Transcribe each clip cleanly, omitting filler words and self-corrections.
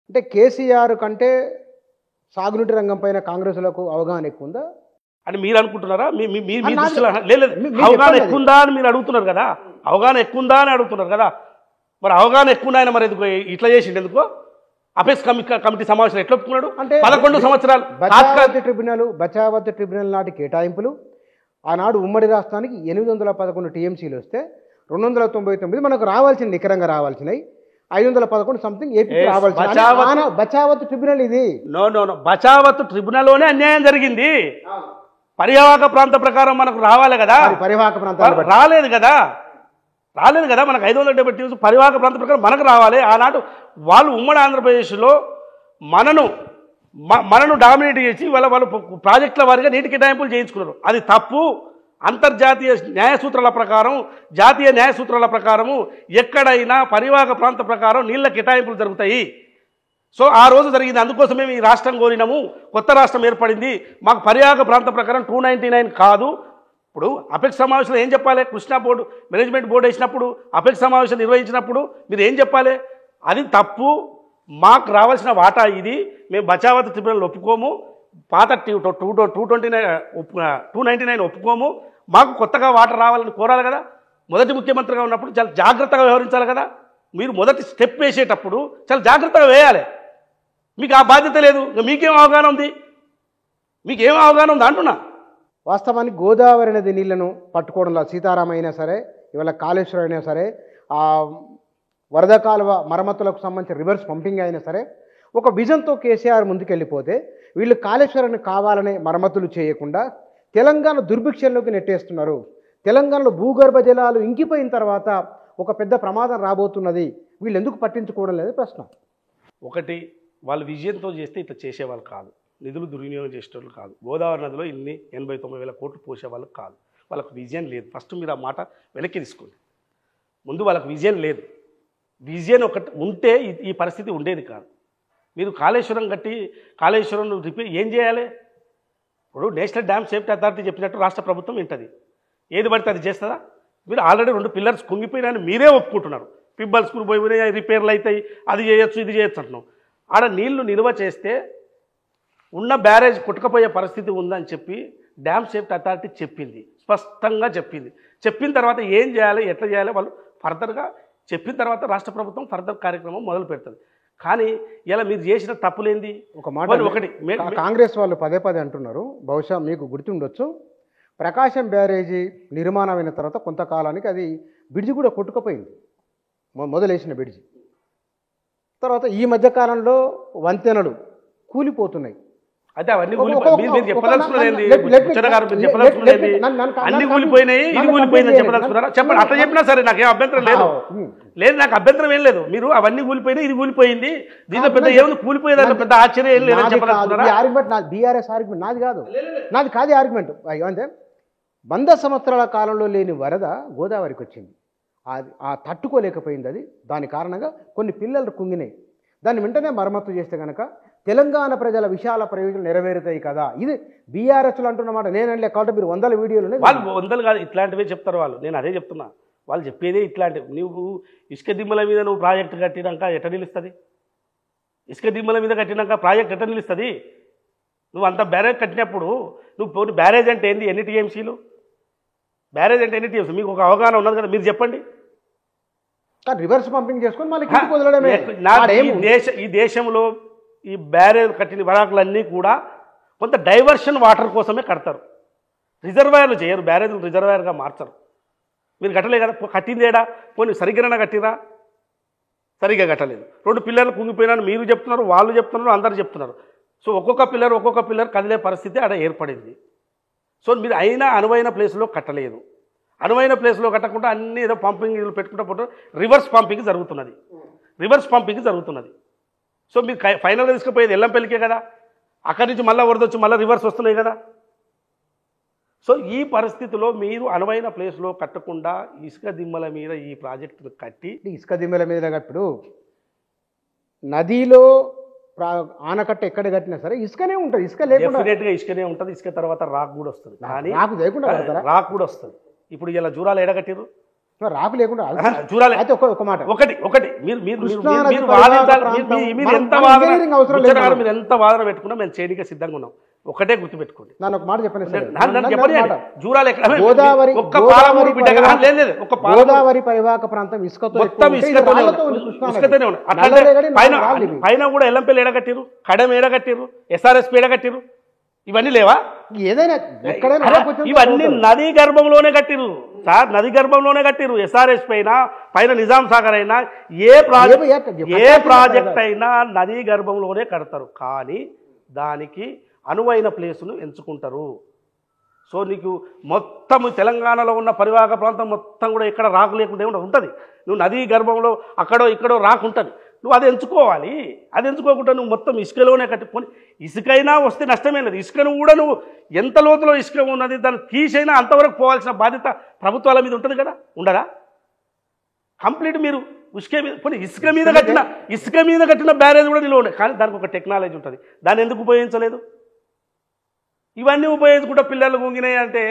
అంటే కేసీఆర్ కంటే సాగునీటి రంగం పైన కాంగ్రెస్లకు అవగాహన ఎక్కువ ఉందా అని మీరు అనుకుంటున్నారా? మీ నాది- దృష్టిలో లేదు మీరు అవగాహన చెప్పండి ఎక్కువ ఉందా అని మీరు అడుగుతున్నారు కదా. అవగాహన ఎక్కువ ఉందా అని అడుగుతున్నారు కదా. మరి అవగాహన ఎక్కువ ఉన్నాయని మరి ఎందుకు ఇట్లా చేసిండు? ఎందుకు అపెక్స్ కమిటీ సమావేశం ఎట్లా ఒప్పుకున్నాడు? అంటే 11 సంవత్సరాలు బచావత్ ట్రిబ్యునల్ నాటి కేటాయింపులు ఆనాడు ఉమ్మడి రాష్ట్రానికి 811 టీఎంసీలు వస్తే 299 మనకు రావాల్సింది, నికరంగా రావాల్సినవి 511 సంథింగ్ ఏపీకి Yes, రావాల్సింది. బచావత్ ట్రిబ్యునల్ ఇది. నో బచావత్ ట్రిబ్యునల్లోనే అన్యాయం జరిగింది. పరివాహక ప్రాంత ప్రకారం మనకు రావాలి కదా. పరివాహక ప్రాంతాలు రాలేదు కదా మనకు 570 టీమ్స్ పరివాహక ప్రాంత ప్రకారం మనకు రావాలి. ఆనాడు వాళ్ళు ఉమ్మడి ఆంధ్రప్రదేశ్లో మనను డామినేట్ చేసి వాళ్ళు ప్రాజెక్టుల వారిగా నీటి కేటాయింపులు చేయించుకున్నారు. అది తప్పు. అంతర్జాతీయ న్యాయ సూత్రాల ప్రకారం, జాతీయ న్యాయ సూత్రాల ప్రకారము ఎక్కడైనా పరివాహక ప్రాంత ప్రకారం నీళ్ళ కేటాయింపులు జరుగుతాయి. సో ఆ రోజు జరిగింది. అందుకోసమే ఈ రాష్ట్రం కోరినాము. కొత్త రాష్ట్రం ఏర్పడింది. మాకు పరివాహక ప్రాంత ప్రకారం 299 కాదు. ఇప్పుడు అపెక్స్ సమావేశంలో ఏం చెప్పాలి? కృష్ణా బోర్డు మేనేజ్మెంట్ బోర్డు వేసినప్పుడు, అపెక్స్ సమావేశం నిర్వహించినప్పుడు మీరు ఏం చెప్పాలి? అది తప్పు, మాకు రావాల్సిన వాటా ఇది, మేము బచావత్ ట్రిబ్యునల్ ఒప్పుకోము, పాత 299 ఒప్పుకోము, మాకు కొత్తగా వాటా రావాలని కోరాలి కదా. మొదటి ముఖ్యమంత్రిగా ఉన్నప్పుడు చాలా జాగ్రత్తగా వ్యవహరించాలి కదా. మీరు మొదటి స్టెప్ వేసేటప్పుడు చాలా జాగ్రత్తగా వేయాలి. మీకు ఆ బాధ్యత లేదు. మీకేం అవగాహన ఉంది? మీకేం అవగాహన ఉంది అంటున్నా. వాస్తవానికి గోదావరి నది నీళ్లను పట్టుకోవడంలో సీతారాం అయినా సరే, ఇవాళ కాళేశ్వరం అయినా సరే, ఆ వరద కాలువ మరమ్మతులకు సంబంధించిన రివర్స్ పంపింగ్ అయినా సరే, ఒక విజన్తో కేసీఆర్ ముందుకెళ్ళిపోతే వీళ్ళు కాళేశ్వరాన్ని కావాలనే మరమ్మతులు చేయకుండా తెలంగాణ దుర్భిక్షంలోకి నెట్టేస్తున్నారు. తెలంగాణలో భూగర్భ జలాలు ఇంకిపోయిన తర్వాత ఒక పెద్ద ప్రమాదం రాబోతున్నది, వీళ్ళు ఎందుకు పట్టించుకోవడం లేదు ప్రశ్న. ఒకటి, వాళ్ళు విజయంతో చేస్తే ఇట్లా చేసేవాళ్ళు కాదు. నిధులు దుర్వినియోగం చేసేవాళ్ళు కాదు. గోదావరి నదిలో ఇన్ని 89,000 కోట్లు పోసేవాళ్ళు కాదు. వాళ్ళకు విజయం లేదు. ఫస్ట్ మీరు ఆ మాట వెనక్కి తీసుకోండి. ముందు వాళ్ళకు విజయం లేదు. విజయం ఒకటి ఉంటే ఈ పరిస్థితి ఉండేది కాదు. మీరు కాళేశ్వరం కట్టి కాళేశ్వరం రిపేర్ ఏం చేయాలి? ఇప్పుడు నేషనల్ డ్యామ్ సేఫ్టీ అథారిటీ చెప్పినట్టు రాష్ట్ర ప్రభుత్వం వింటది. ఏది పడితే అది చేస్తుందా? మీరు ఆల్రెడీ 2 పిల్లర్స్ కుంగిపోయినాయని మీరే ఒప్పుకుంటున్నారు. పిబ్బల్ స్కూల్ పోయి రిపేర్లు అవుతాయి, అది చేయొచ్చు ఇది చేయొచ్చు అంటున్నాం. ఆడ నీళ్లు నిల్వ చేస్తే ఉన్న బ్యారేజ్ కొట్టుకుపోయే పరిస్థితి ఉందని చెప్పి డ్యామ్ సేఫ్టీ అథారిటీ చెప్పింది, స్పష్టంగా చెప్పింది. చెప్పిన తర్వాత ఏం చేయాలి, ఎట్లా చేయాలి వాళ్ళు ఫర్దర్గా చెప్పిన తర్వాత రాష్ట్ర ప్రభుత్వం ఫర్దర్ కార్యక్రమం మొదలు పెడుతుంది. కానీ ఇలా మీరు చేసిన తప్పులేంది? ఒక మాట ఒకటి కాంగ్రెస్ వాళ్ళు పదే అంటున్నారు, బహుశా మీకు గుర్తుండొచ్చు, ప్రకాశం బ్యారేజీ నిర్మాణమైన తర్వాత కొంతకాలానికి అది బ్రిడ్జి కూడా కొట్టుకుపోయింది, మొదలేసిన బ్రిడ్జి. తర్వాత ఈ మధ్యకాలంలో వంతెనలు కూలిపోతున్నాయి. అయితే అవన్నీ మీరు చెప్పదలుచుకున్నది అన్ని కూలిపోయినాయి, ఇది కూలిపోయిందని చెప్పదలుచుకున్నారా? చెప్పండి. అట్లా చెప్పినా సరే నాకేం అభ్యంతరం లేదు. నాకు అభ్యంతరం ఏం లేదు. మీరు అవన్నీ కూలిపోయినాయి, ఇది కూలిపోయింది, దీంట్లో పెద్ద ఏముంది, కూలిపోయేదాంట్లో పెద్ద ఆశ్చర్యం ఏం లేదని చెప్పదలుచుకున్నారా? బీఆర్ఎస్ ఆర్గ్యుమెంట్ నాది కాదు ఆర్గ్యుమెంట్. అంటే 100 సంవత్సరాల కాలంలో లేని వరద గోదావరికి వచ్చింది. ఆ తట్టుకోలేకపోయింది. అది దాని కారణంగా కొన్ని పిల్లలు కుంగినాయి. దాన్ని వెంటనే మరమ్మతు చేస్తే కనుక తెలంగాణ ప్రజల విశాల ప్రయోజనాలు నెరవేరుతాయి కదా. ఇది బీఆర్ఎస్లు అంటున్నమాట. నేనంటే కాబట్టి మీరు 100 వీడియోలు వాళ్ళు 100 కాదు, ఇట్లాంటివే చెప్తారు వాళ్ళు. నేను అదే చెప్తున్నా, వాళ్ళు చెప్పేదే ఇట్లాంటివి. నువ్వు ఇసుక దిమ్మల మీద నువ్వు ప్రాజెక్టు కట్టినాక ఎట్ట నిలుస్తుంది? ఇసుక దిమ్మల మీద కట్టినాక ప్రాజెక్ట్ ఎట్ట నిలుస్తుంది? నువ్వు అంత బ్యారేజ్ కట్టినప్పుడు నువ్వు బ్యారేజ్ అంటే ఏంది, ఎన్ని టీఎంసీలు? బ్యారేజ్ అంటే ఎన్ని టీఎంసీ? మీకు ఒక అవగాహన ఉన్నది కదా, మీరు చెప్పండి. రివర్స్ పంపింగ్ చేసుకొని మళ్ళీ వదలడమే. ఈ దేశంలో ఈ బ్యారేజ్ కట్టిన వరాకులన్నీ కూడా కొంత డైవర్షన్ వాటర్ కోసమే కడతారు. రిజర్వాయర్లు చేయరు, బ్యారేజ్లు రిజర్వాయర్గా మార్చరు. మీరు కట్టలే కదా, కట్టిందేడా? పోనీ సరిగ్గా కట్టిరా? సరిగ్గా కట్టలేదు. 2 పిల్లర్లు కుంగిపోయినా మీరు చెప్తున్నారు, వాళ్ళు చెప్తున్నారు, అందరు చెప్తున్నారు. సో ఒక్కొక్క పిల్లర్ కదిలే పరిస్థితి అక్కడ ఏర్పడింది. సో మీరు అయినా అనువైన ప్లేస్లో కట్టలేదు. అనువైన ప్లేస్లో కట్టకుండా అన్ని ఏదో పంపింగ్ పెట్టుకుంటూ రివర్స్ పంపింగ్ జరుగుతున్నది. సో మీరు ఫైనల్గా తీసుకుపోయేది ఎల్లంపల్లికే కదా. అక్కడి నుంచి మళ్ళీ వరదొచ్చి మళ్ళీ రివర్స్ వస్తున్నాయి కదా. సో ఈ పరిస్థితిలో మీరు అనువైన ప్లేస్లో కట్టకుండా ఇసుక దిమ్మల మీద ఈ ప్రాజెక్టును కట్టి, ఇసుక దిమ్మల మీద కట్టుడు నదిలో ఆనకట్ట ఎక్కడ కట్టినా సరే ఇసుకనే ఉంటుంది. ఇసుక లేకుండా డెఫినెట్గా ఇసుకనే ఉంటుంది. ఇసుక తర్వాత రాక్ కూడా వస్తుంది. కానీ రాక్ లేకుండా రాక్ కూడా వస్తుంది. ఇప్పుడు ఇలా జూరాలు ఎడగట్టిరు, రాకు లేకుండా చూడాలి. అయితే ఒక మాట ఒకటి ఒకటి మీరు మీరు మీరు కృష్ణా నది మీరు పరివాహక వాదించాలి. ప్రాంతం. మీరు మనం- ఎంత మనం వాదన engineering అవసరం లేదు బుచ్చన్న గారు మనకు. మీరు ఎంత వాదన పెట్టుకున్నా మేము చేయడానికి సిద్ధంగా ఉన్నాం. ఒకటే గుర్తుపెట్టుకోండి. నన్ను ఒక మాట చెప్పండి సార్. నన్ను చెప్పండి. జూరాలు ఎక్కడ గోదావరి ఒక్క పాలమూరు బిడ్డగా లేదు లేదు ఒక్క గోదావరి పరివాహక ప్రాంతం ఇసుకతో మొత్తం ఇసుకతోనే ఉంది. అట్లా పైన కూడా ఎల్లంపల్లి ఎడగట్టిరు, కడెం ఎడగట్టిరు, ఎస్ఆర్ఎస్పీ ఎడగట్టిరు. ఇవన్నీ లేవా? ఏదైనా ఎక్కడైనా అరే, ఆపొచ్చు. ఇవన్నీ నదీ గర్భంలోనే కట్టిరు సార్, నది గర్భంలోనే కట్టిరు. ఎస్ఆర్ఎస్ పైన నిజాం సాగర్ అయినా ఏ ప్రాజెక్ట్ అయినా నదీ గర్భంలోనే కడతారు. కానీ దానికి అనువైన ప్లేసును ఎంచుకుంటారు. సో నీకు మొత్తం తెలంగాణలో ఉన్న పరివాహక ప్రాంతం మొత్తం కూడా ఎక్కడ రాకు లేకుండా ఏమిటో ఉంటుంది. నువ్వు నదీ గర్భంలో అక్కడో ఇక్కడో రాకుంటుంది, నువ్వు అది ఎంచుకోవాలి. అది ఎంచుకోకుండా నువ్వు మొత్తం ఇసుకలోనే కట్టుకొని ఇసుకైనా వస్తే నష్టమే లేదు. ఇసుకను కూడా నువ్వు ఎంత లోతులో ఇసుక ఉన్నది దాన్ని తీసైనా అంతవరకు పోవాల్సిన బాధ్యత ప్రభుత్వాల మీద ఉంటుంది కదా, ఉండదా? కంప్లీట్ మీరు ఇసుక మీద కట్టిన బ్యారేజ్ కూడా నిలవ ఉండే. కానీ దానికి ఒక టెక్నాలజీ ఉంటుంది, దాన్ని ఎందుకు ఉపయోగించలేదు? ఇవన్నీ ఉపయోగించుకుంటే పిల్లలు గుంగినాయి అంటే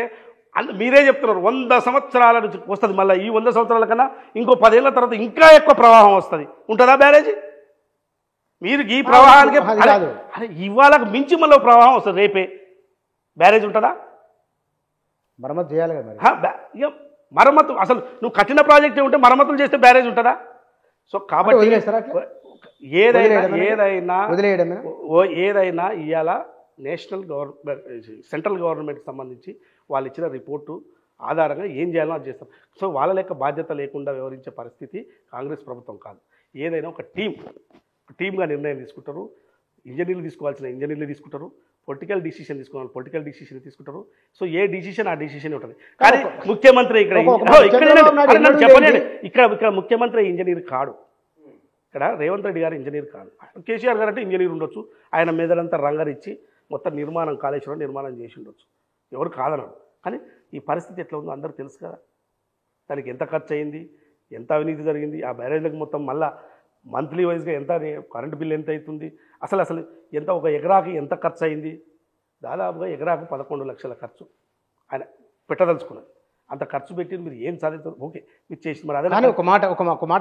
మీరే చెప్తున్నారు 100 సంవత్సరాల నుంచి వస్తుంది. మళ్ళీ ఈ 100 సంవత్సరాల కన్నా ఇంకో 10 ఏళ్ళ తర్వాత ఇంకా ఎక్కువ ప్రవాహం వస్తుంది. ఉంటుందా బ్యారేజీ? మీరు ఈ ప్రవాహానికి అరే ఇవాళకు మించి మళ్ళీ ప్రవాహం వస్తుంది రేపే. బ్యారేజ్ ఉంటుందా? మరమ్మతు చేయాలి కదా. మరమ్మతు అసలు నువ్వు కట్టిన ప్రాజెక్ట్ ఉంటే మరమ్మతులు చేస్తే బ్యారేజ్ ఉంటుందా? సో కాబట్టి ఏదైనా ఇవాళ నేషనల్ గవర్నమెంట్ సెంట్రల్ గవర్నమెంట్కి సంబంధించి వాళ్ళు ఇచ్చిన రిపోర్టు ఆధారంగా ఏం చేయాలో అది చేస్తాం. సో వాళ్ళ లెక్క బాధ్యత లేకుండా వ్యవహరించే పరిస్థితి కాంగ్రెస్ ప్రభుత్వం కాదు. ఏదైనా ఒక టీమ్గా నిర్ణయం తీసుకుంటారు. ఇంజనీర్లు తీసుకోవాల్సిన ఇంజనీర్లు తీసుకుంటారు, పొలిటికల్ డిసిషన్ తీసుకోవాలి పొలిటికల్ డిసిషన్ తీసుకుంటారు. సో ఏ డిసిషన్ ఆ డిసిషన్ ఉంటుంది. కానీ ముఖ్యమంత్రి ఇక్కడ ముఖ్యమంత్రి ఇంజనీర్ కాడు. ఇక్కడ రేవంత్ రెడ్డి గారు ఇంజనీర్ కాదు. కేసీఆర్ గారు అంటే ఇంజనీర్ ఉండొచ్చు, ఆయన మీదంతా రంగరిచ్చి మొత్తం నిర్మాణం కాళేశ్వరం నిర్మాణం చేసి ఉండొచ్చు, ఎవరు కాదన్నాడు. కానీ ఈ పరిస్థితి ఎట్లా ఉందో అందరూ తెలుసు కదా. దానికి ఎంత ఖర్చు అయింది, ఎంత అవినీతి జరిగింది, ఆ బ్యారేజ్లకు మొత్తం మళ్ళా మంత్లీ వైజ్గా ఎంత కరెంటు బిల్ ఎంత అవుతుంది, అసలు ఎంత ఒక ఎకరాకి ఎంత ఖర్చు అయింది. దాదాపుగా ఎకరాకు 11 లక్షల ఖర్చు ఆయన పెట్టదలుచుకున్నారు. అంత ఖర్చు పెట్టి మీరు ఏం సాధించారు? ఓకే మీరు చేసి మరి అదే. కానీ ఒక మాట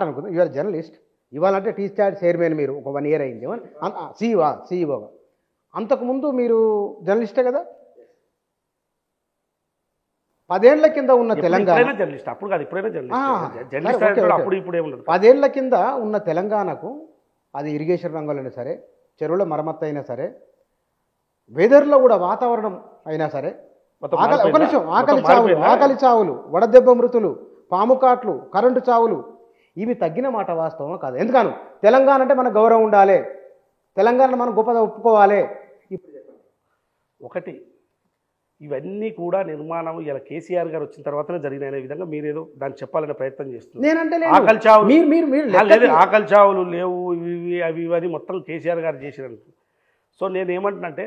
అనుకుందాం, ఇవాళ జర్నలిస్ట్, ఇవాళ అంటే టీ స్టాట్ చైర్మన్ మీరు ఒక 1 ఇయర్ అయింది, సిఇఓగా. అంతకుముందు మీరు జర్నలిస్టే కదా. 10 ఏళ్ల కింద ఉన్న తెలంగాణ జర్నలిస్ట్, అప్పుడు కాదు ఇప్పుడైనా జర్నలిస్ట్, అప్పుడు ఇప్పుడు ఏముండదు. 10 ఏళ్ల కింద ఉన్న తెలంగాణకు అది ఇరిగేషన్ రంగంలో అయినా సరే, చెరువుల మరమ్మత్తు అయినా సరే, వెదర్లో కూడా వాతావరణం అయినా సరే, ఒక నిమిషం, ఆకలి చావులు, వడదెబ్బ మృతులు, పాము కాట్లు, కరెంటు చావులు, ఇవి తగ్గిన మాట వాస్తవం కాదు. ఎందుకను తెలంగాణ అంటే మనకు గౌరవం ఉండాలి, తెలంగాణ మనం గొప్పగా ఒప్పుకోవాలి. ఒకటి ఇవన్నీ కూడా నిర్మాణం ఇలా కేసీఆర్ గారు వచ్చిన తర్వాతనే జరిగిన విధంగా మీరేదో దాన్ని చెప్పాలనే ప్రయత్నం చేస్తున్నారు. ఆకలి చావులు లేవు, ఇవి అవి అని మొత్తం కేసీఆర్ గారు చేసినారు. సో నేను ఏమంటున్నానంటే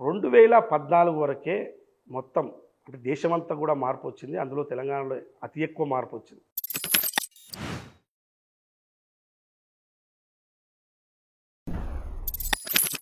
2014 వరకే మొత్తం అంటే దేశమంతా కూడా మార్పు వచ్చింది, అందులో తెలంగాణలో అతి ఎక్కువ మార్పు వచ్చింది.